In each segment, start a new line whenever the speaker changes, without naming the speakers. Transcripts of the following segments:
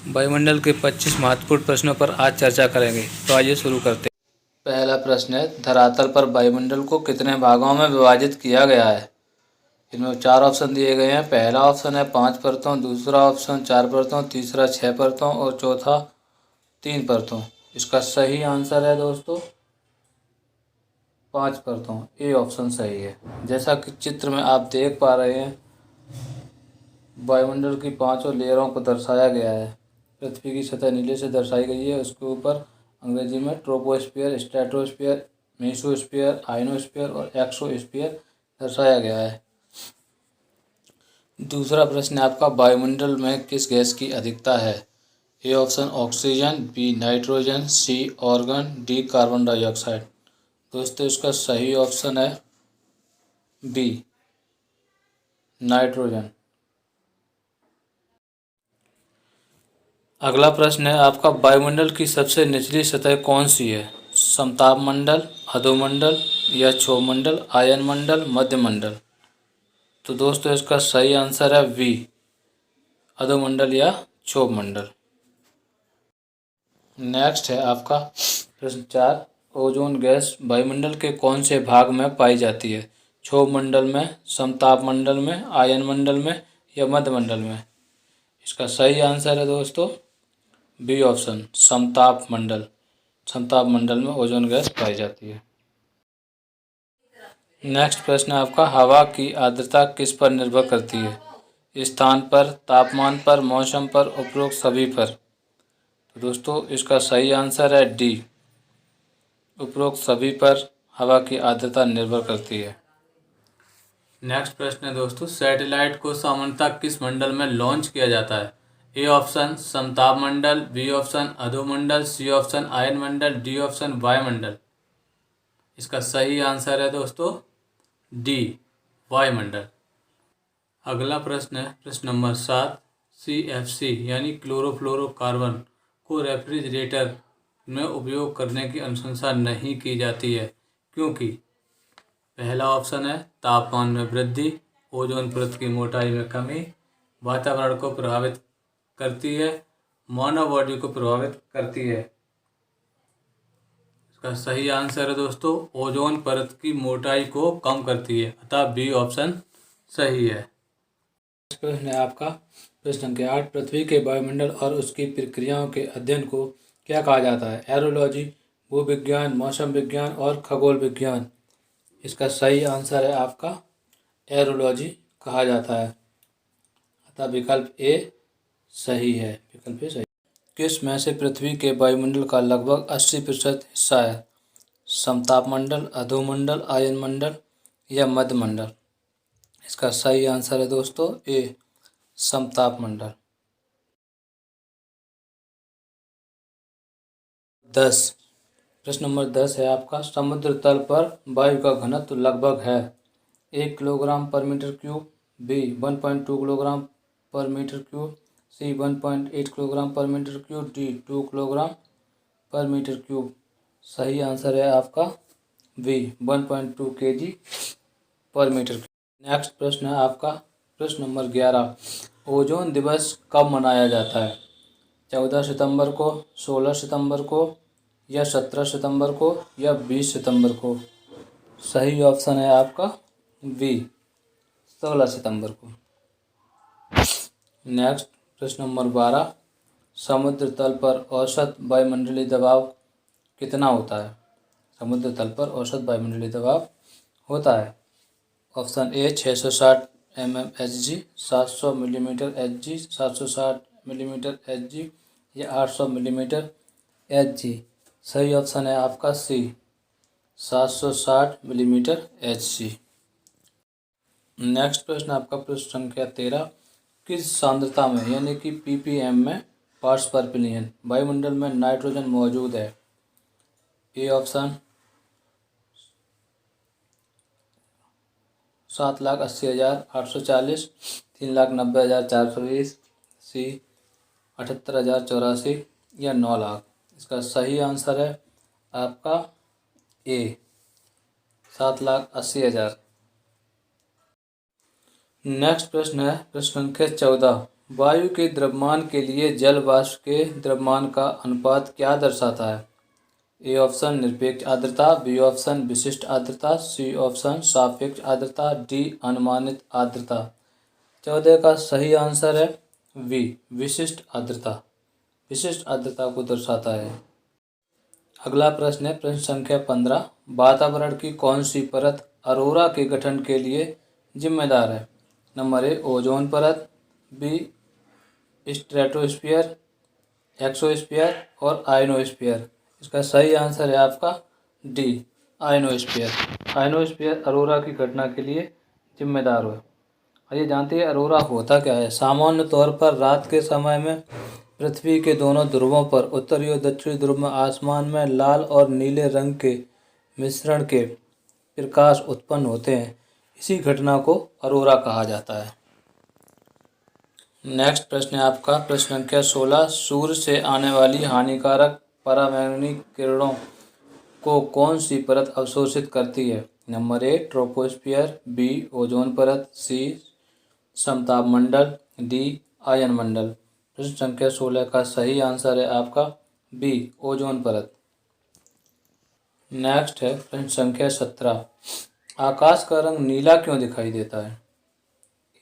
वायुमंडल के 25 महत्वपूर्ण प्रश्नों पर आज चर्चा करेंगे। तो आइए शुरू करते हैं। पहला प्रश्न है, धरातल पर वायुमंडल को कितने भागों में विभाजित किया गया है। इनमें 4 ऑप्शन दिए गए हैं। पहला ऑप्शन है 5 परतों, दूसरा ऑप्शन 4 परतों, तीसरा 6 परतों और चौथा 3 परतों। इसका सही आंसर है दोस्तों 5 परतों। ए ऑप्शन सही है। जैसा कि चित्र में आप देख पा रहे हैं, वायुमंडल की 5 लेयरों को दर्शाया गया है। पृथ्वी की सतह नीले से दर्शाई गई है। उसके ऊपर अंग्रेजी में ट्रोपोस्फीयर, स्ट्रेटोस्फीयर, मेसोस्फीयर, आयनोस्फीयर और एक्सोस्फीयर दर्शाया गया है। दूसरा प्रश्न है आपका, वायुमंडल में किस गैस की अधिकता है। A option oxygen, B nitrogen, C argon, D carbon dioxide. दोस्तों इसका सही ऑप्शन है बी नाइट्रोजन। अगला प्रश्न है आपका, वायुमंडल की सबसे निचली सतह कौन सी है। समताप मंडल, अधोमंडल या क्षोभमंडल, आयनमंडल, मध्यमंडल। तो दोस्तों इसका सही आंसर है वी, अधोमंडल या क्षोभमंडल। नेक्स्ट है आपका प्रश्न 4, ओजोन गैस वायुमंडल के कौन से भाग में पाई जाती है। क्षोभमंडल में, समताप मंडल में, आयनमंडल में या मध्यमंडल में। इसका सही आंसर है दोस्तों बी ऑप्शन, समताप मंडल। समताप मंडल में ओजोन गैस पाई जाती है। नेक्स्ट प्रश्न है आपका, हवा की आर्द्रता किस पर निर्भर करती है। स्थान पर, तापमान पर, मौसम पर, उपरोक्त सभी पर। तो दोस्तों इसका सही आंसर है डी, उपरोक्त सभी पर हवा की आर्द्रता निर्भर करती है। नेक्स्ट प्रश्न है दोस्तों, सैटेलाइट को सामान्यतः किस मंडल में लॉन्च किया जाता है। ए ऑप्शन समताप मंडल, बी ऑप्शन अधोमंडल, सी ऑप्शन आयनमंडल, डी ऑप्शन वायुमंडल। इसका सही आंसर है दोस्तों डी, वायुमंडल। अगला प्रश्न है प्रश्न नंबर 7, CFC यानी क्लोरोफ्लोरोकार्बन को रेफ्रिजरेटर में उपयोग करने की अनुशंसा नहीं की जाती है, क्योंकि पहला ऑप्शन है तापमान में वृद्धि, ओजोन परत की मोटाई में कमी, वातावरण को प्रभावित करती है, मानव बॉडी को प्रभावित करती है। इसका सही आंसर है दोस्तों ओजोन परत की मोटाई को कम करती है, अतः बी ऑप्शन सही है। प्रश्न है आपका प्रश्न संख्या 8, पृथ्वी के वायुमंडल और उसकी प्रक्रियाओं के अध्ययन को क्या कहा जाता है। एरोलॉजी, भूविज्ञान, मौसम विज्ञान और खगोल विज्ञान। इसका सही आंसर है आपका एरोलॉजी कहा जाता है, अतः विकल्प ए सही है। विकल्प ए सही। किस में से पृथ्वी के वायुमंडल का लगभग 80% हिस्सा है। समताप मंडल, अधोमंडल, आयनमंडल या मध्यमंडल। इसका सही आंसर है दोस्तों ए, समताप मंडल। 10, प्रश्न नंबर 10 है आपका, समुद्र तल पर वायु का घनत्व लगभग है। 1 किलोग्राम पर मीटर क्यूब, बी 1.2 किलोग्राम पर मीटर क्यूब, सी 1.8 किलोग्राम पर मीटर क्यूब, डी 2 किलोग्राम पर मीटर क्यूब। सही आंसर है आपका बी 1.2 kg पर मीटर क्यूब। नेक्स्ट प्रश्न है आपका प्रश्न नंबर 11, ओजोन दिवस कब मनाया जाता है। 14 सितंबर को, 16 सितंबर को या 17 सितंबर को या 20 सितंबर को। सही ऑप्शन है आपका बी 16 सितंबर को। नेक्स्ट प्रश्न नंबर 12, समुद्र तल पर औसत वायुमंडलीय दबाव कितना होता है। समुद्र तल पर औसत वायुमंडलीय दबाव होता है। Option A 660 mmHg, 700 millimetre Hg, 760 millimetre Hg या 800 मिलीमीटर Hg। सही ऑप्शन है आपका सी 760 मिलीमीटर Hg। नेक्स्ट प्रश्न आपका प्रश्न संख्या 13, किस सांद्रता में यानी कि ppm में पार्ट्स पर बिलियन वायुमंडल में नाइट्रोजन मौजूद है। ए ऑप्शन 7,80,840, 3,90,420, सी 78,084 या 9 लाख। इसका सही आंसर है आपका ए 7,80,000। नेक्स्ट प्रश्न है प्रश्न संख्या 14, वायु के द्रव्यमान के लिए जल वाष्प के द्रव्यमान का अनुपात क्या दर्शाता है? ए ऑप्शन निरपेक्ष आर्द्रता, बी ऑप्शन विशिष्ट आर्द्रता, सी ऑप्शन सापेक्ष आर्द्रता, डी अनुमानित आर्द्रता। 14 का सही आंसर है वी, विशिष्ट आर्द्रता। विशिष्ट आर्द्रता को दर्शाता है। अगला प्रश्न है प्रश्न संख्या 15। वातावरण की कौन सी परत अरोरा के गठन के लिए जिम्मेदार है? नंबर ए ओजोन परत, बी स्ट्रेटोस्फीयर, एक्सोस्फीयर और आयनोस्फीयर। इसका सही आंसर है आपका डी आयनोस्फीयर। आयनोस्फीयर अरोरा की घटना के लिए जिम्मेदार है। आइए जानते हैं अरोरा होता क्या है। सामान्य तौर पर रात के समय में पृथ्वी के दोनों ध्रुवों पर उत्तरी और दक्षिणी ध्रुव में आसमान में लाल और नीले रंग के मिश्रण के प्रकाश उत्पन्न होते हैं। इसी घटना को अरोरा कहा जाता है। नेक्स्ट प्रश्न है आपका प्रश्न संख्या 16। सूर्य से आने वाली हानिकारक पराबैंगनी किरणों को कौन सी परत अवशोषित करती है? Number A troposphere, B ozone परत, सी समताप मंडल, डी आयन मंडल। प्रश्न संख्या 16 का सही आंसर है आपका बी ओजोन परत। नेक्स्ट है प्रश्न संख्या 17। आकाश का रंग नीला क्यों दिखाई देता है?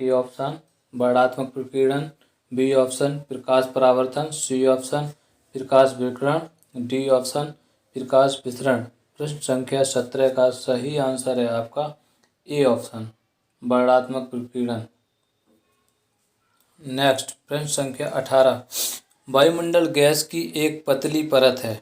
ए ऑप्शन वर्णात्मक विकिरण, बी ऑप्शन प्रकाश परावर्तन, सी ऑप्शन प्रकाश विकिरण, डी ऑप्शन प्रकाश विसरण। प्रश्न संख्या 17 का सही आंसर है आपका ए ऑप्शन वर्णात्मक विकिरण। नेक्स्ट प्रश्न संख्या 18। वायुमंडल गैस की एक पतली परत है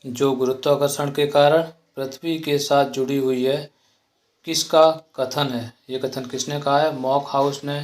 जो गुरुत्वाकर्षण के कारण पृथ्वी के साथ जुड़ी हुई है। किसका कथन है? ये कथन किसने कहा है? मॉक हाउस ने,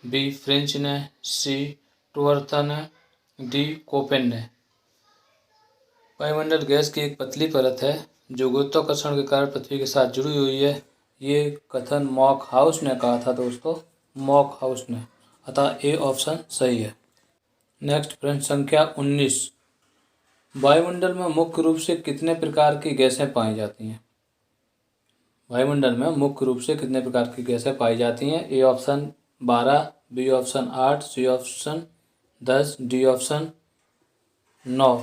बी फ्रेंच ने, सी टूअर्थन ने, डी कोपेन ने। वायुमंडल गैस की एक पतली परत है जो गुरुत्वाकर्षण के कारण पृथ्वी के साथ जुड़ी हुई है। ये कथन मॉक हाउस ने कहा था दोस्तों, मॉक हाउस ने। अतः ए ऑप्शन सही है। नेक्स्ट प्रश्न संख्या 19। वायुमंडल में मुख्य रूप से कितने प्रकार की गैसें पाई जाती हैं? वायुमंडल में मुख्य रूप से कितने प्रकार की गैसें पाई जाती हैं? A option 12, B option 8, C option 10, D option 9।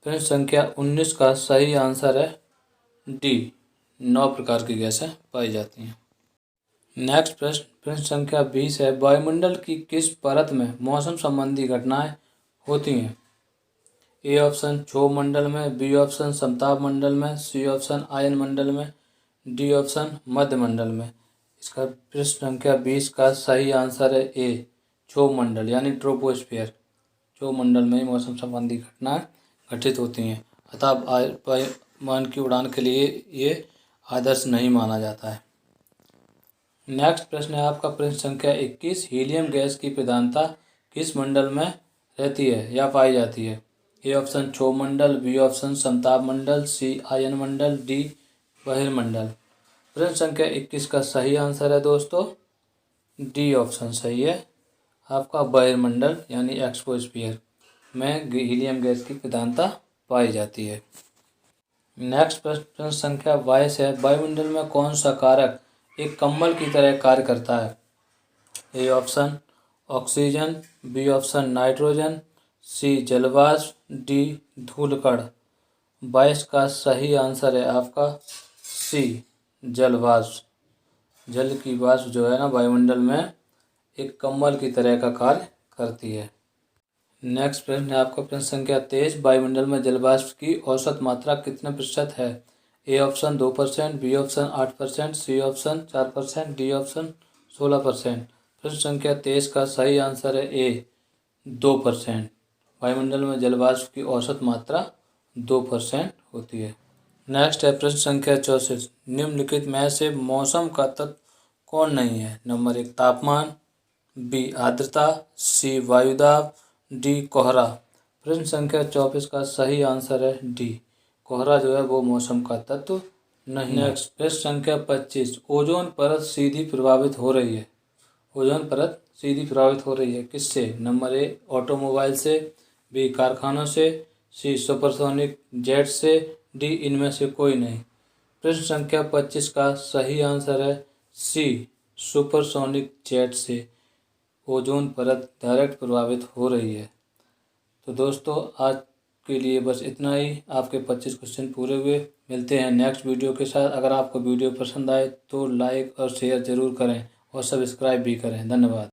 प्रश्न संख्या 19 का सही आंसर है डी 9 प्रकार की गैसें पाई जाती हैं। नेक्स्ट प्रश्न संख्या 20 है। वायुमंडल की किस परत में मौसम संबंधी घटनाएं होती हैं? ए ऑप्शन क्षोभ मंडल में, बी ऑप्शन समताप मंडल में, सी ऑप्शन आयन मंडल में, डी ऑप्शन मध्य मंडल में। इसका प्रश्न संख्या 20 का सही आंसर है ए क्षोभ मंडल यानी ट्रोपोस्फियर। क्षोभ मंडल में ही मौसम संबंधी घटनाएं घटित होती हैं। अतः वायुयान की उड़ान के लिए ये आदर्श नहीं माना जाता है। नेक्स्ट प्रश्न है आपका प्रश्न संख्या 21। हीलियम गैस की प्रधानता किस मंडल में रहती है या पाई जाती है? ए ऑप्शन क्षोभ मंडल, बी ऑप्शन समताप मंडल, सी आयन मंडल, डी बहिर्मंडल। प्रश्न संख्या 21 का सही आंसर है दोस्तों डी ऑप्शन सही है आपका बहिर्मंडल यानी एक्सोस्फीयर में हीलियम गैस की प्रधानता पाई जाती है। नेक्स्ट प्रश्न संख्या 22 है। वायुमंडल में कौन सा कारक एक कंबल की तरह कार्य करता है? A option oxygen, B option nitrogen, C जलवाष्प, डी धूलकण। 22 का सही आंसर है आपका सी जलवाष्प। जल की वाष्प जो है ना वायुमंडल में एक कंबल की तरह का कार्य करती है। नेक्स्ट प्रश्न है आपका प्रश्न संख्या 23। वायुमंडल में जलवाष्प की औसत मात्रा कितने प्रतिशत है? A option 2%, B option 8%, C option 4%, D option 16%। प्रश्न संख्या 23 का सही आंसर है ए 2%। वायुमंडल में जलवाष्प की औसत मात्रा 2% होती है। नेक्स्ट है प्रश्न संख्या 64। निम्नलिखित में से मौसम का तत्व कौन नहीं है? नंबर 1 तापमान, बी आर्द्रता, सी वायुदाब, डी कोहरा। प्रश्न संख्या 24 का सही आंसर है डी कोहरा जो है वो मौसम का तत्व नहीं। नेक्स्ट प्रश्न संख्या 25। ओजोन परत सीधी प्रभावित हो रही है। ओजोन परत सीधी प्रभावित हो रही है किससे? नंबर ए ऑटोमोबाइल से, बी कारखानों से, सी सुपरसोनिक जेट से, डी इनमें से कोई नहीं। प्रश्न संख्या 25 का सही आंसर है सी सुपरसोनिक जेट से ओजोन परत डायरेक्ट प्रभावित हो रही है। तो दोस्तों आज के लिए बस इतना ही। आपके 25 क्वेश्चन पूरे हुए। मिलते हैं नेक्स्ट वीडियो के साथ। अगर आपको वीडियो पसंद आए तो लाइक और शेयर ज़रूर करें और सब्सक्राइब भी करें। धन्यवाद।